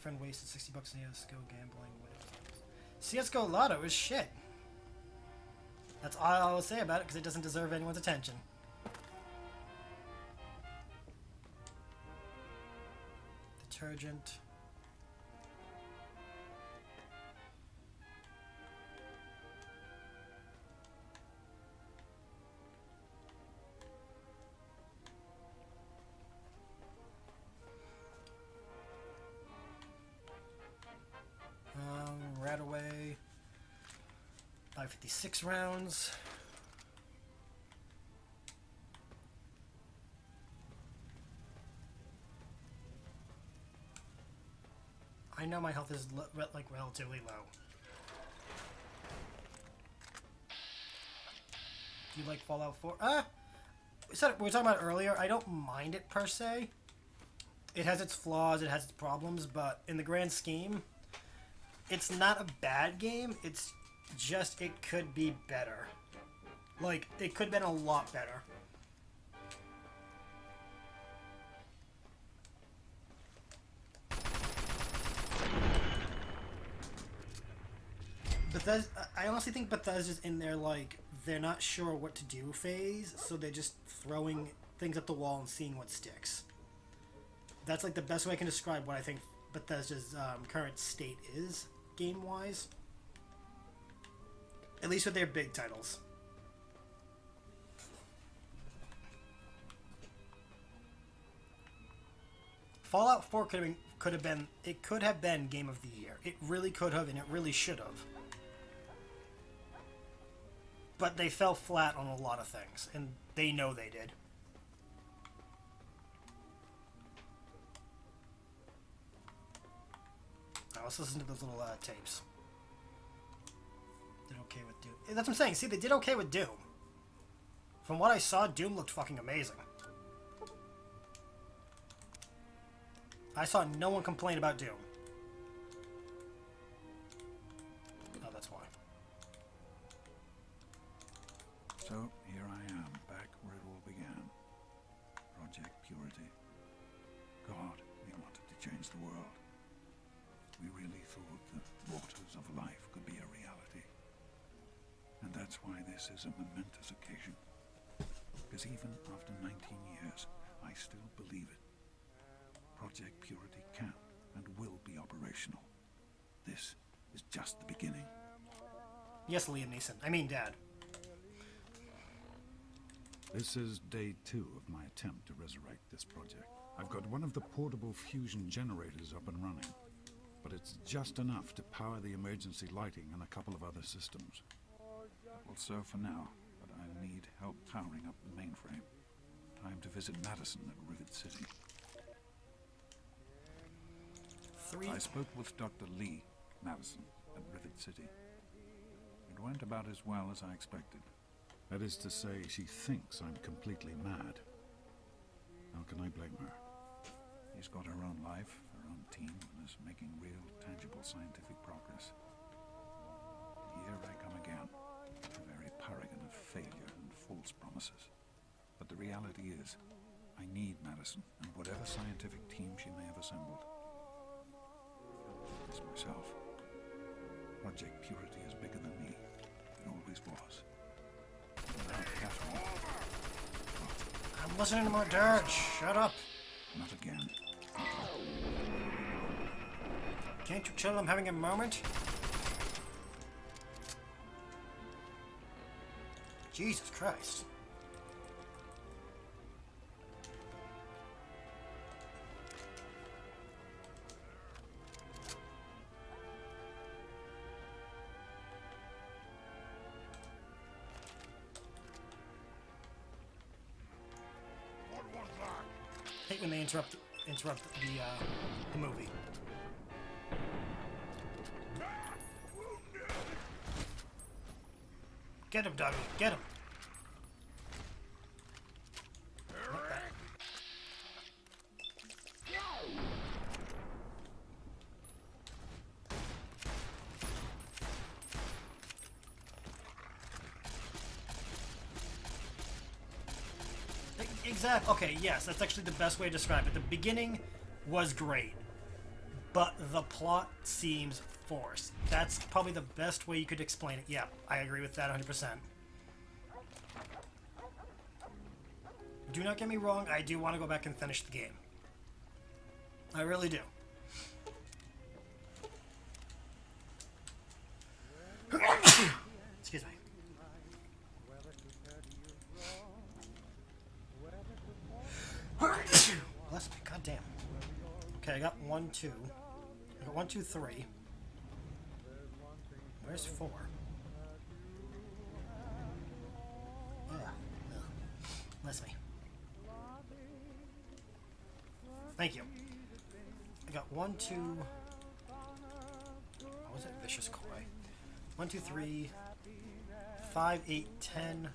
Friend wasted 60 bucks in CSGO gambling. CSGO Lotto is shit. That's all I will say about it because it doesn't deserve anyone's attention. Detergent. Radaway. 556 rounds. I know my health is like relatively low. Do you like Fallout 4? We were talking about it earlier. I don't mind it per se. It has its flaws, it has its problems, but in the grand scheme, it's not a bad game. It's just it could be better. Like, it could have been a lot better. Bethesda, I honestly think Bethesda's in there, like, they're not sure what to do phase, so they're just throwing things at the wall and seeing what sticks. That's, like, the best way I can describe what I think Bethesda's current state is, game-wise. At least with their big titles. Fallout 4 could have been Game of the Year. It really could have, and it really should have. But they fell flat on a lot of things, and they know they did. Now let's listen to those little tapes. Did okay with Doom. That's what I'm saying. See, they did okay with Doom. From what I saw, Doom looked fucking amazing. I saw no one complain about Doom. Oh, that's why. So, here I am, back where it all began. Project Purity. God, we wanted to change the world. We really thought the waters of life could be a reality. And that's why this is a momentous occasion. Because even after 19 years, I still believe it. Project Purity can and will be operational. This is just the beginning. Yes, Liam Neeson. I mean, Dad. This is day 2 of my attempt to resurrect this project. I've got one of the portable fusion generators up and running, but it's just enough to power the emergency lighting and a couple of other systems. That will serve for now, but I need help powering up the mainframe. Time to visit Madison at Rivet City. I spoke with Dr. Lee, Madison, at Rivet City. It went about as well as I expected. That is to say, she thinks I'm completely mad. How can I blame her? She's got her own life, her own team, and is making real, tangible scientific progress. Here I come again, a very paragon of failure and false promises. But the reality is, I need Madison and whatever scientific team she may have assembled. This myself. Project Purity is bigger than me. It always was. Without Catherine. I'm listening to my dad. Shut up. Not again. Can't you tell I'm having a moment? Jesus Christ. I hate when they interrupt the movie. Get him, Dougie. Get him. Exactly. Okay, yes, that's actually the best way to describe it. The beginning was great, but the plot seems forced. That's probably the best way you could explain it. Yeah, I agree with that 100%. Do not get me wrong, I do want to go back and finish the game. I really do. Excuse me. Bless me, goddamn. Okay, I got 1, 2. I got 1, 2, 3. Where's 4? Ugh. Bless me. Thank you. I got 1, 2. What was it? Vicious Koi. 1, 2, 3, 5, 8, 10.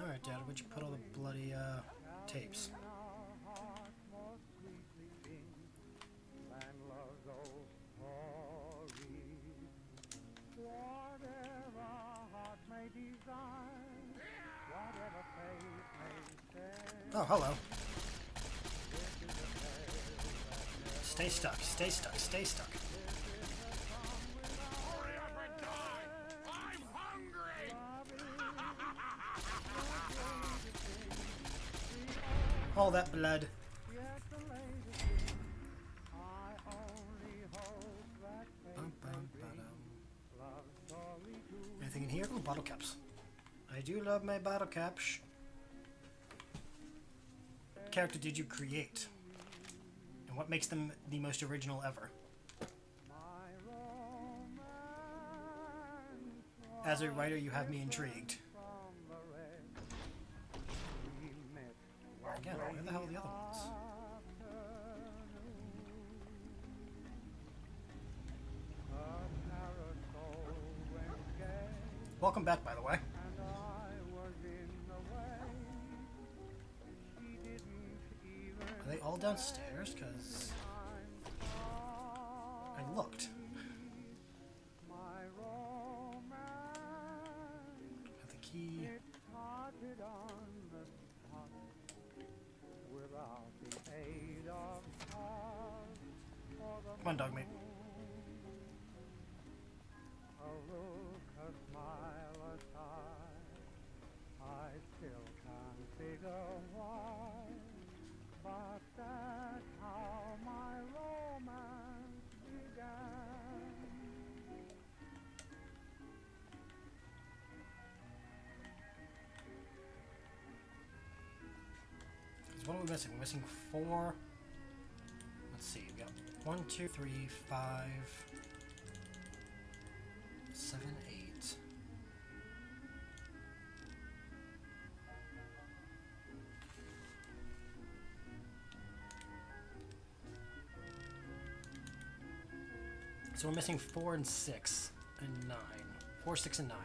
Alright, Dad, where'd you put all the bloody tapes? Oh, hello. Stay stuck, stay stuck, stay stuck. Hurry up and die! I'm hungry! All that blood. Anything in here? Ooh, bottle caps. I do love my bottle caps. What character did you create? And what makes them the most original ever? As a writer, you have me intrigued. Again, where the hell are the other ones? Welcome back, by the way. Are they all downstairs? Because I looked. Have the key. Come on, dog mate. What are we missing? We're missing 4. Let's see. We got 1, 2, 3, 5, 7, 8. So we're missing 4 and 6 and 9. 4, 6, and 9.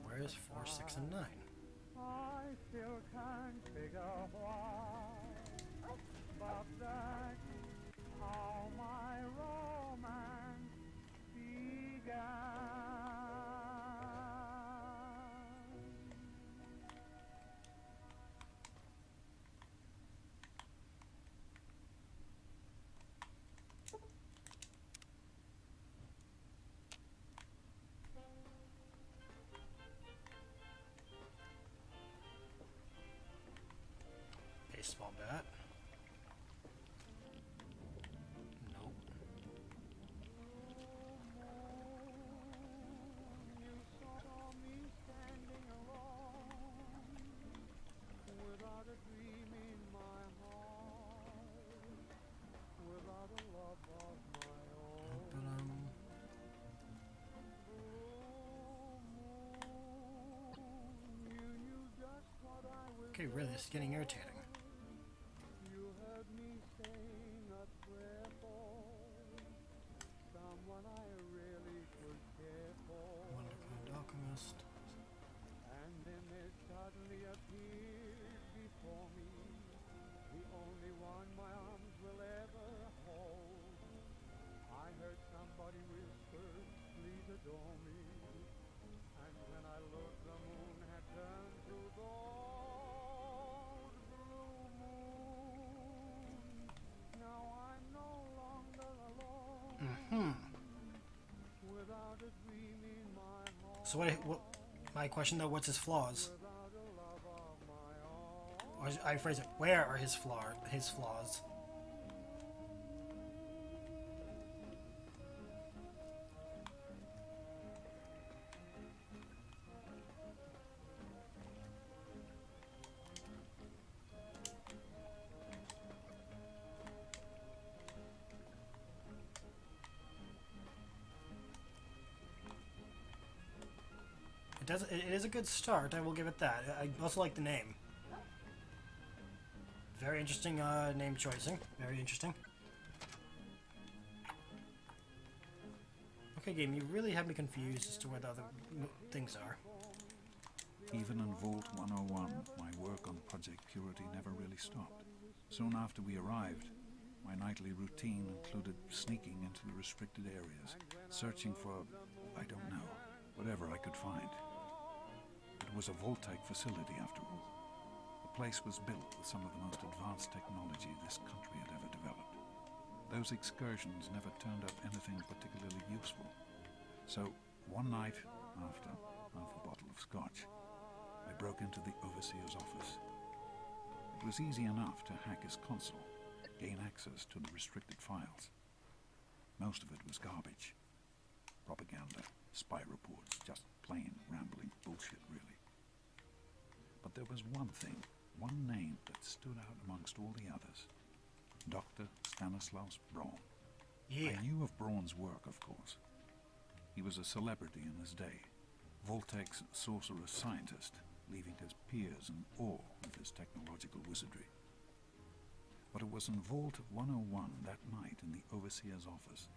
Where's 4, 6, and 9? I still can't figure why, but that's how my romance began. Baseball bat. Nope. Okay, really, this is getting irritating. So what? My question though, what's his flaws? Or I phrase it, where are his flaws? It is a good start, I will give it that. I also like the name. Very interesting name choicing. Very interesting. Okay, game, you really have me confused as to where the other things are. Even in Vault 101, my work on Project Purity never really stopped. Soon after we arrived, my nightly routine included sneaking into the restricted areas, searching for, I don't know, whatever I could find. It was a Vault-type facility, after all. The place was built with some of the most advanced technology this country had ever developed. Those excursions never turned up anything particularly useful. So, one night, after half a bottle of scotch, I broke into the overseer's office. It was easy enough to hack his console, gain access to the restricted files. Most of it was garbage. Propaganda, spy reports, just plain rambling bullshit, really. But there was one thing, one name that stood out amongst all the others. Dr. Stanislaus Braun. Yeah. I knew of Braun's work, of course. He was a celebrity in his day, Voltec's sorcerous scientist, leaving his peers in awe of his technological wizardry. But it was in Vault 101 that night in the overseer's office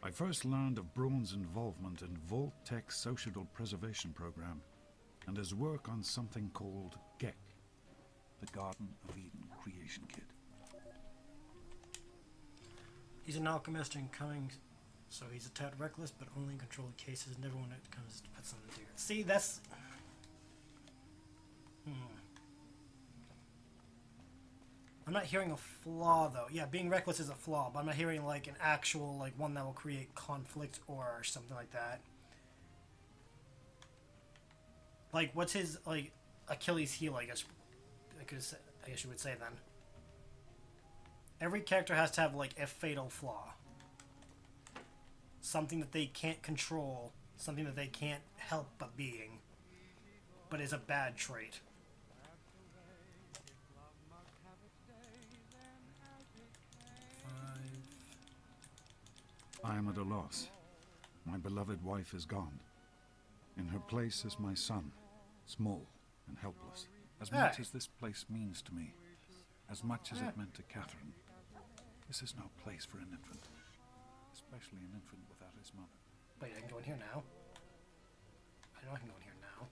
I first learned of Braun's involvement in Vault-Tech's social preservation program and his work on something called GECK, the Garden of Eden Creation Kit. He's an alchemist and coming, so he's a tad reckless, but only in controlled cases, never when it comes to put something to it. See, that's... I'm not hearing a flaw, though. Yeah, being reckless is a flaw, but I'm not hearing, like, an actual, like, one that will create conflict or something like that. Like, what's his, like, Achilles heel, I guess you would say, then. Every character has to have, like, a fatal flaw. Something that they can't control, something that they can't help but being, but is a bad trait. I am at a loss. My beloved wife is gone. In her place is my son, small and helpless. As much as this place means to me, as much as it meant to Catherine, this is no place for an infant, especially an infant without his mother. Wait, I can go in here now? I know I can go in here now.